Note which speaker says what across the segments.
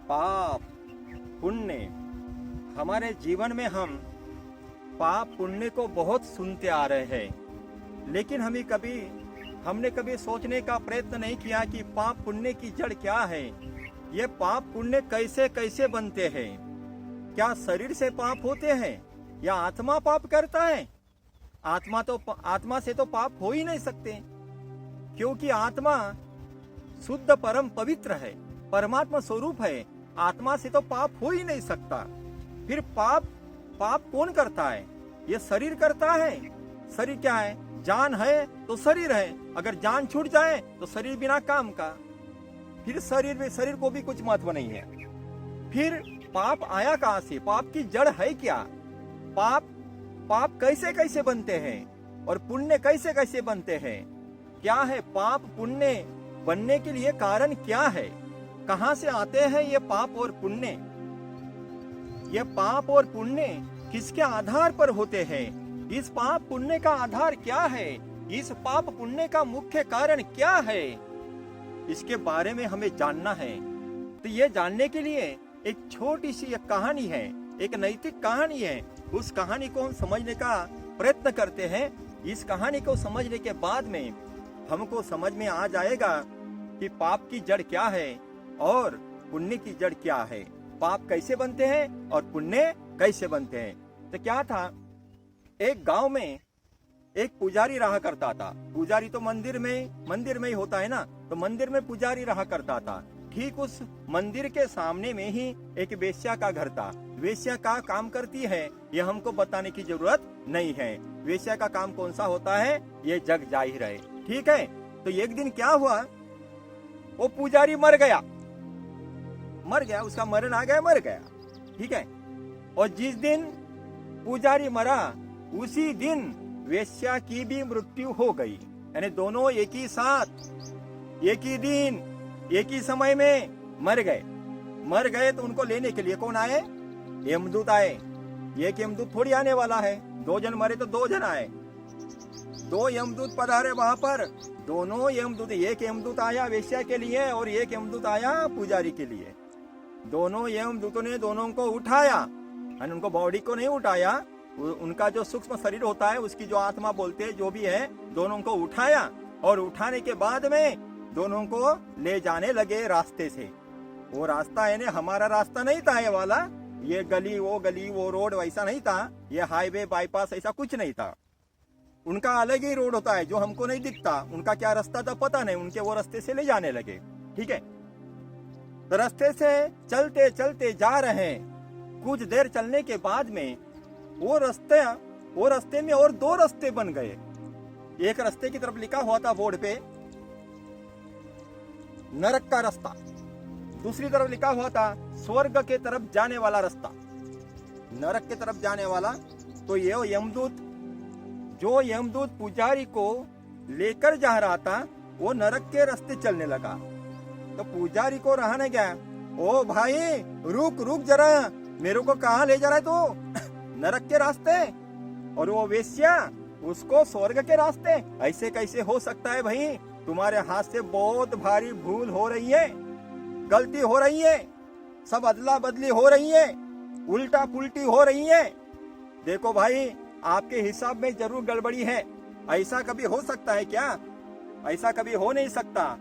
Speaker 1: पाप पुण्य, हमारे जीवन में हम पाप पुण्य को बहुत सुनते आ रहे हैं, लेकिन हमने कभी सोचने का प्रयत्न नहीं किया कि पाप पुण्य की जड़ क्या है। ये पाप पुण्य कैसे कैसे बनते हैं? क्या शरीर से पाप होते हैं या आत्मा पाप करता है? आत्मा से तो पाप हो ही नहीं सकते, क्योंकि आत्मा शुद्ध परम पवित्र है, परमात्मा स्वरूप है। आत्मा से तो पाप हो ही नहीं सकता। फिर पाप कौन करता है? ये शरीर करता है। शरीर क्या है? जान है तो शरीर है, अगर जान छूट जाए तो शरीर बिना काम का। फिर शरीर को भी कुछ महत्व नहीं है। फिर पाप आया कहां से? पाप की जड़ है क्या? पाप कैसे कैसे बनते हैं और पुण्य कैसे कैसे बनते हैं? क्या है पाप पुण्य बनने के लिए कारण क्या है? कहां से आते हैं ये पाप और पुण्य? ये पाप और पुण्य किसके आधार पर होते हैं? इस पाप पुण्य का आधार क्या है? इस पाप पुण्य का मुख्य कारण क्या है? इसके बारे में हमें जानना है। तो ये जानने के लिए एक छोटी सी एक कहानी है, एक नैतिक कहानी है। उस कहानी को हम समझने का प्रयत्न करते हैं। इस कहानी को समझने के बाद में हमको समझ में आ जाएगा कि पाप की जड़ क्या है और पुण्य की जड़ क्या है। पाप कैसे बनते हैं और पुण्य कैसे बनते हैं। तो क्या था, एक गांव में एक पुजारी रहा करता था। पुजारी तो मंदिर में ही होता है ना, तो मंदिर में पुजारी रहा करता था। ठीक उस मंदिर के सामने में ही एक वेश्या का घर था। वेश्या का काम करती है ये हमको बताने की जरूरत नहीं है। वेश्या का काम कौन सा होता है ये जग जाहिर है, ठीक है। तो एक दिन क्या हुआ, वो पुजारी मर गया, उसका मरण आ गया, मर गया, ठीक है। और जिस दिन पुजारी मरा उसी दिन वेश्या की भी मृत्यु हो गई। यानी दोनों एक ही साथ, एक ही दिन, एक ही समय में मर गए। तो उनको लेने के लिए कौन आए? यमदूत आए। एक यमदूत थोड़ी आने वाला है, 2 जन मरे तो 2 जन आए। 2 यमदूत पधारे वहां पर। दोनों यमदूत, एक यमदूत आया वेश्या के लिए और एक यमदूत आया पुजारी के लिए। दोनों यमदूतों ने दोनों को उठाया, उनको बॉडी को नहीं उठाया, उनका जो सूक्ष्म शरीर होता है उसकी जो आत्मा बोलते हैं जो भी है, दोनों को उठाया। और उठाने के बाद में दोनों को ले जाने लगे रास्ते से। वो रास्ता है ना, हमारा रास्ता नहीं था ये वाला, ये गली वो रोड वैसा नहीं था, ये हाईवे बाईपास ऐसा कुछ नहीं था। उनका अलग ही रोड होता है जो हमको नहीं दिखता। उनका क्या रास्ता था पता नहीं, उनके वो रास्ते से ले जाने लगे, ठीक है। तो रास्ते से चलते चलते जा रहे हैं। कुछ देर चलने के बाद में वो रास्ते में और 2 रास्ते बन गए। एक रास्ते की तरफ लिखा हुआ था बोर्ड पे नरक का रास्ता, दूसरी तरफ लिखा हुआ था स्वर्ग के तरफ जाने वाला रास्ता। नरक के तरफ जाने वाला। तो ये यमदूत पुजारी को लेकर जा रहा था, वो नरक के रास्ते चलने लगा। तो पुजारी को रहा नहीं गया, ओ भाई रुक जरा, मेरे को कहाँ ले जा रहा है तू? नरक के रास्ते, और वो वेश्या उसको स्वर्ग के रास्ते। ऐसे कैसे हो सकता है भाई? तुम्हारे हाथ से बहुत भारी भूल हो रही है, गलती हो रही है, सब अदला बदली हो रही है, उल्टा पुल्टी हो रही है। देखो भाई, आपके हिसाब में जरूर गड़बड़ी है। ऐसा कभी हो सकता है क्या? ऐसा कभी हो नहीं सकता।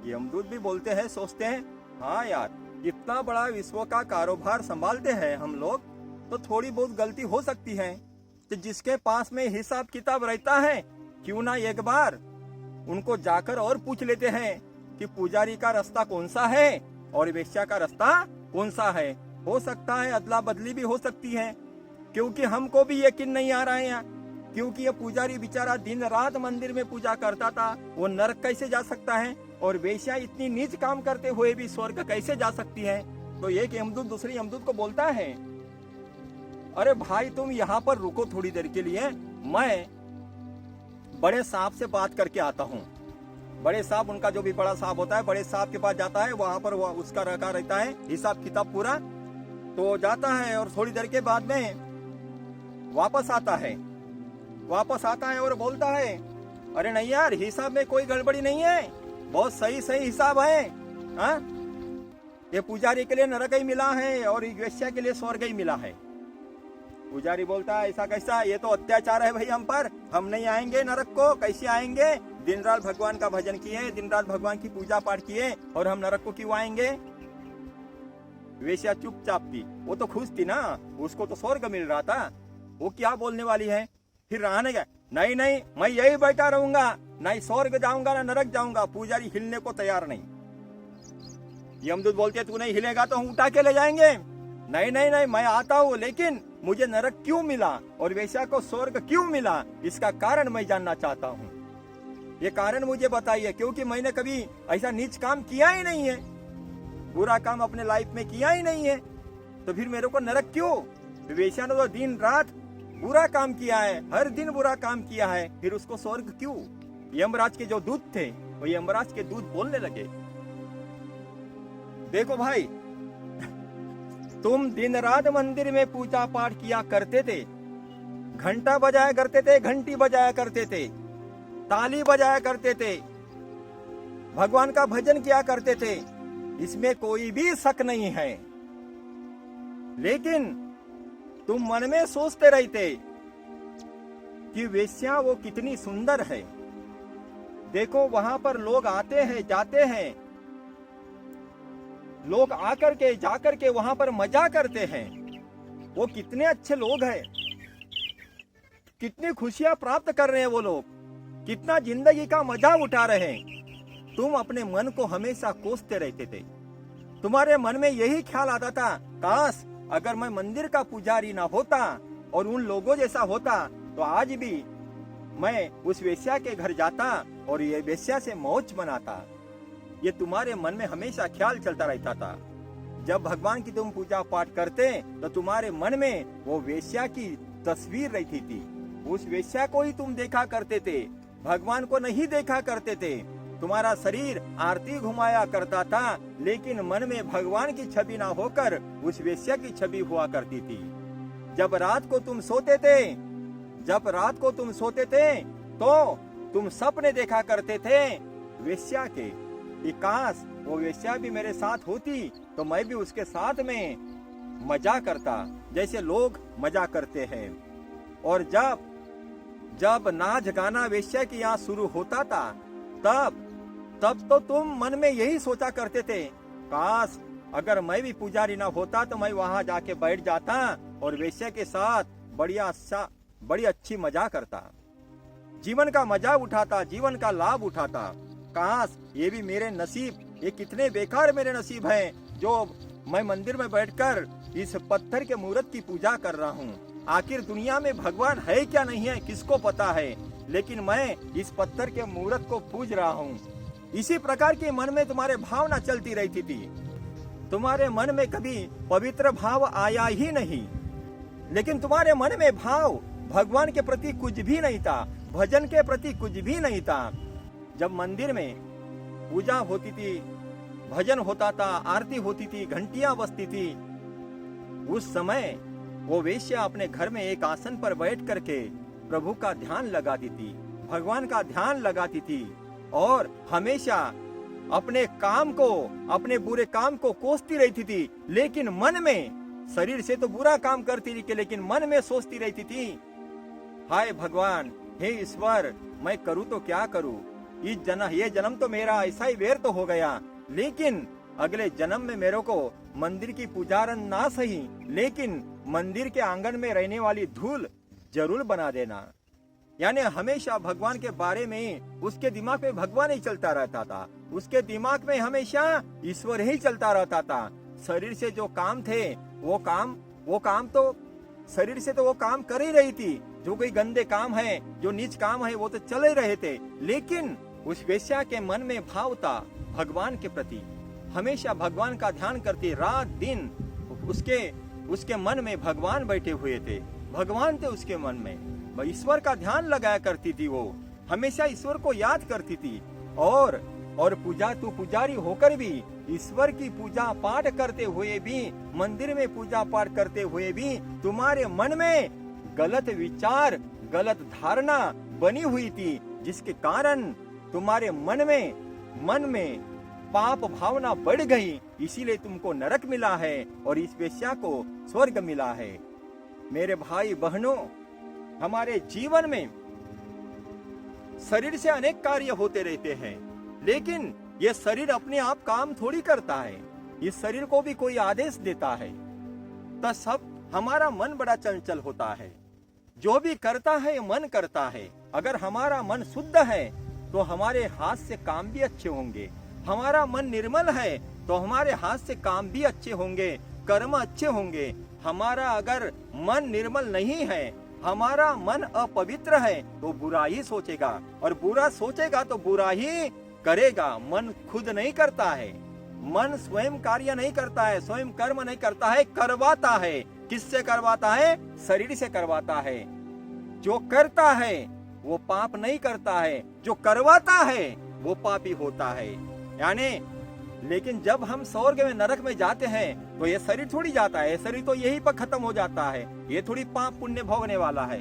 Speaker 1: यमदूत भी बोलते हैं, सोचते हैं, हाँ यार, इतना बड़ा विश्व का कारोबार संभालते हैं हम लोग, तो थोड़ी बहुत गलती हो सकती है। तो जिसके पास में हिसाब किताब रहता है, क्यों ना एक बार उनको जाकर और पूछ लेते हैं कि पुजारी का रास्ता कौन सा है और वेश्या का रास्ता कौन सा है। हो सकता है अदला बदली भी हो सकती है, क्योंकि हमको भी यकीन नहीं आ रहा है यहाँ। क्योंकि ये पुजारी बेचारा दिन रात मंदिर में पूजा करता था, वो नरक कैसे जा सकता है? और वेश्या इतनी नीच काम करते हुए भी स्वर्ग कैसे जा सकती है? तो एक यमदूत दूसरे यमदूत को बोलता है, अरे भाई तुम यहाँ पर रुको थोड़ी देर के लिए, मैं बड़े साहब से बात करके आता हूँ। बड़े साहब, उनका जो भी बड़ा साहब होता है, बड़े साहब के पास जाता है, वहां पर उसका रखा रहता है हिसाब किताब पूरा। तो जाता है और थोड़ी देर के बाद में वापस आता है और बोलता है, अरे नहीं यार, हिसाब में कोई गड़बड़ी नहीं है, बहुत सही हिसाब है। हाँ, ये पुजारी के लिए नरक ही मिला है और वेश्या के लिए स्वर्ग ही मिला है। पुजारी बोलता है ऐसा कैसा, ये तो अत्याचार है भाई हम पर, हम नहीं आएंगे नरक को, कैसे आएंगे? दिन रात भगवान का भजन किए, दिन रात भगवान की पूजा पाठ किए और हम नरक को क्यों आएंगे? वेश्या चुपचाप थी, वो तो खुश थी ना, उसको तो स्वर्ग मिल रहा था। वो क्या बोलने वाली है? फिर रहने गया, नहीं नहीं मैं यही बैठा रहूंगा, नहीं स्वर्ग जाऊंगा ना नरक जाऊंगा। पुजारी हिलने को तैयार नहीं। यमदूत बोलते तू नहीं हिलेगा तो हम उठा के ले जाएंगे। नहीं नहीं नहीं मैं आता हूँ, लेकिन मुझे नरक क्यों मिला और वेश्या को स्वर्ग क्यों मिला, इसका कारण मैं जानना चाहता हूँ। ये कारण मुझे बताइए, क्योंकि मैंने कभी ऐसा नीच काम किया ही नहीं है, बुरा काम अपने लाइफ में किया ही नहीं है, तो फिर मेरे को नरक क्यों? वेश्या ने तो दिन रात बुरा काम किया है, हर दिन बुरा काम किया है, फिर उसको स्वर्ग क्यों? यमराज के जो दूत थे वो यमराज के दूत बोलने लगे, देखो भाई तुम दिन रात मंदिर में पूजा पाठ किया करते थे, घंटा बजाया करते थे, घंटी बजाया करते थे, ताली बजाया करते थे, भगवान का भजन किया करते थे, इसमें कोई भी शक नहीं है। लेकिन तुम मन में सोचते रहते कि वेश्या वो कितनी सुंदर है, देखो वहां पर लोग आते हैं जाते हैं, लोग आकर के जाकर के वहां पर मजा करते हैं, वो कितने अच्छे लोग हैं, कितनी खुशियां प्राप्त कर रहे हैं वो लोग, कितना जिंदगी का मजा उठा रहे हैं। तुम अपने मन को हमेशा कोसते रहते थे, तुम्हारे मन में यही ख्याल आता था, काश अगर मैं मंदिर का पुजारी ना होता और उन लोगों जैसा होता तो आज भी मैं उस वेश्या के घर जाता और ये वेश्या से मौज मनाता। ये तुम्हारे मन में हमेशा ख्याल चलता रहता था। जब भगवान की तुम पूजा पाठ करते तो तुम्हारे मन में वो वेश्या की तस्वीर रहती थी, उस वेश्या को ही तुम देखा करते थे, भगवान को नहीं देखा करते थे। तुम्हारा शरीर आरती घुमाया करता था, लेकिन मन में भगवान की छवि ना होकर उस वेश्या की छवि हुआ करती थी। जब रात को तुम सोते थे तो तुम सपने देखा करते थे वेश्या के, कि काश वो वेश्या भी मेरे साथ होती तो मैं भी उसके साथ में मजा करता जैसे लोग मजा करते हैं। और जब नाच गाना वेश्या की यहाँ शुरू होता था तब तो तुम मन में यही सोचा करते थे, काश अगर मैं भी पुजारी ना होता तो मैं वहां जाके बैठ जाता और वेश्या के साथ बड़ी अच्छी मजा करता, जीवन का मजा उठाता, जीवन का लाभ उठाता। काश ये भी मेरे नसीब, ये कितने बेकार मेरे नसीब हैं जो मैं मंदिर में बैठकर इस पत्थर के मूर्त की पूजा कर रहा हूँ। आखिर दुनिया में भगवान है क्या नहीं है किसको पता है, लेकिन मैं इस पत्थर के मूर्त को पूज रहा हूँ। इसी प्रकार के मन में तुम्हारे भावना चलती रहती थी। तुम्हारे मन में कभी पवित्र भाव आया ही नहीं, लेकिन तुम्हारे मन में भाव भगवान के प्रति कुछ भी नहीं था, भजन के प्रति कुछ भी नहीं था। जब मंदिर में पूजा होती थी, भजन होता था, आरती होती थी, घंटियां बजती थी, उस समय वो वेश्या अपने घर में एक आसन पर बैठ करके प्रभु का ध्यान लगाती थी, भगवान का ध्यान लगाती थी और हमेशा अपने काम को, अपने बुरे काम को कोसती रहती थी, लेकिन मन में, शरीर से तो बुरा काम करती थी लेकिन मन में सोचती रहती थी, हाय भगवान, हे ईश्वर, मैं करूँ तो क्या करूँ, ये जन्म तो मेरा ऐसा ही व्यर्थ हो गया, लेकिन अगले जन्म में मेरे को मंदिर की पुजारन ना सही, लेकिन मंदिर के आंगन में रहने वाली धूल जरूर बना देना। यानी हमेशा भगवान के बारे में उसके दिमाग में भगवान ही चलता रहता था, उसके दिमाग में हमेशा ईश्वर ही चलता रहता था। शरीर से जो काम थे वो काम तो शरीर से तो वो काम कर ही रही थी, जो कोई गंदे काम है, जो नीच काम है वो तो चल ही रहे थे, लेकिन उस वेश्या के मन में भाव था भगवान के प्रति, हमेशा भगवान का ध्यान करती, रात दिन उसके मन में भगवान बैठे हुए थे, भगवान थे उसके मन में, ईश्वर का ध्यान लगाया करती थी, वो हमेशा ईश्वर को याद करती थी। और पुजारी होकर भी, ईश्वर की पूजा पाठ करते हुए भी, मंदिर में पूजा पाठ करते हुए भी तुम्हारे मन में गलत विचार, गलत धारणा बनी हुई थी, जिसके कारण तुम्हारे मन में पाप भावना बढ़ गई इसीलिए तुमको नरक मिला है और इस वेश्या को स्वर्ग मिला है। मेरे भाई बहनों, हमारे जीवन में शरीर से अनेक कार्य होते रहते हैं, लेकिन ये शरीर अपने आप काम थोड़ी करता है। इस शरीर को भी कोई आदेश देता है। तो सब हमारा मन बड़ा चंचल होता है। जो भी करता है मन करता है। अगर हमारा मन शुद्ध है तो हमारे हाथ से काम भी अच्छे होंगे। हमारा मन निर्मल है तो हमारे हाथ से काम भी अच्छे होंगे, कर्म अच्छे होंगे। हमारा अगर मन निर्मल नहीं है, हमारा मन अपवित्र है, तो बुरा ही सोचेगा, और बुरा सोचेगा तो बुरा ही करेगा। मन खुद नहीं करता है, मन स्वयं कार्य नहीं करता है, स्वयं कर्म नहीं करता है, करवाता है। किससे करवाता है? शरीर से करवाता है। जो करता है वो पाप नहीं करता है, जो करवाता है वो पापी होता है। यानी लेकिन जब हम स्वर्ग में नरक में जाते हैं तो ये शरीर थोड़ी जाता है, शरीर तो यही पर खत्म हो जाता है। ये थोड़ी पाप पुण्य भोगने वाला है।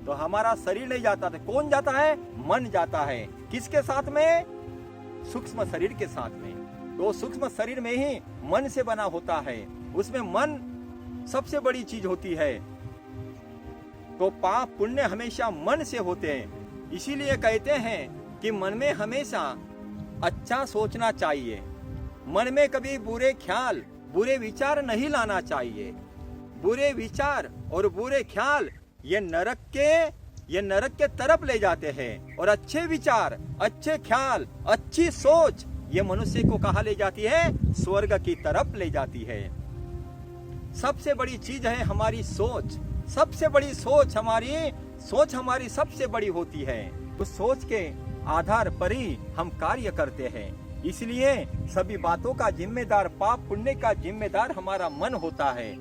Speaker 1: तो हमारा शरीर नहीं जाता था, कौन जाता है? मन जाता है। किसके साथ में? सूक्ष्म शरीर के साथ में। तो सूक्ष्म शरीर में ही मन से बना होता है, उसमें मन सबसे बड़ी चीज होती है। तो पाप पुण्य हमेशा मन से होते हैं। इसीलिए कहते हैं कि मन में हमेशा अच्छा सोचना चाहिए। मन में कभी बुरे ख्याल, बुरे विचार नहीं लाना चाहिए। बुरे विचार और बुरे ख्याल ये नरक के तरफ ले जाते हैं, और अच्छे विचार, अच्छे ख्याल, अच्छी सोच ये मनुष्य को कहाँ ले जाती है? स्वर्ग की तरफ ले जाती है। सबसे बड़ी चीज है हमारी सोच। सबसे बड़ी सोच हमारी सबसे बड़ी होती है। उस सोच के आधार पर ही हम कार्य करते हैं। इसलिए सभी बातों का जिम्मेदार, पाप पुण्य का जिम्मेदार हमारा मन होता है।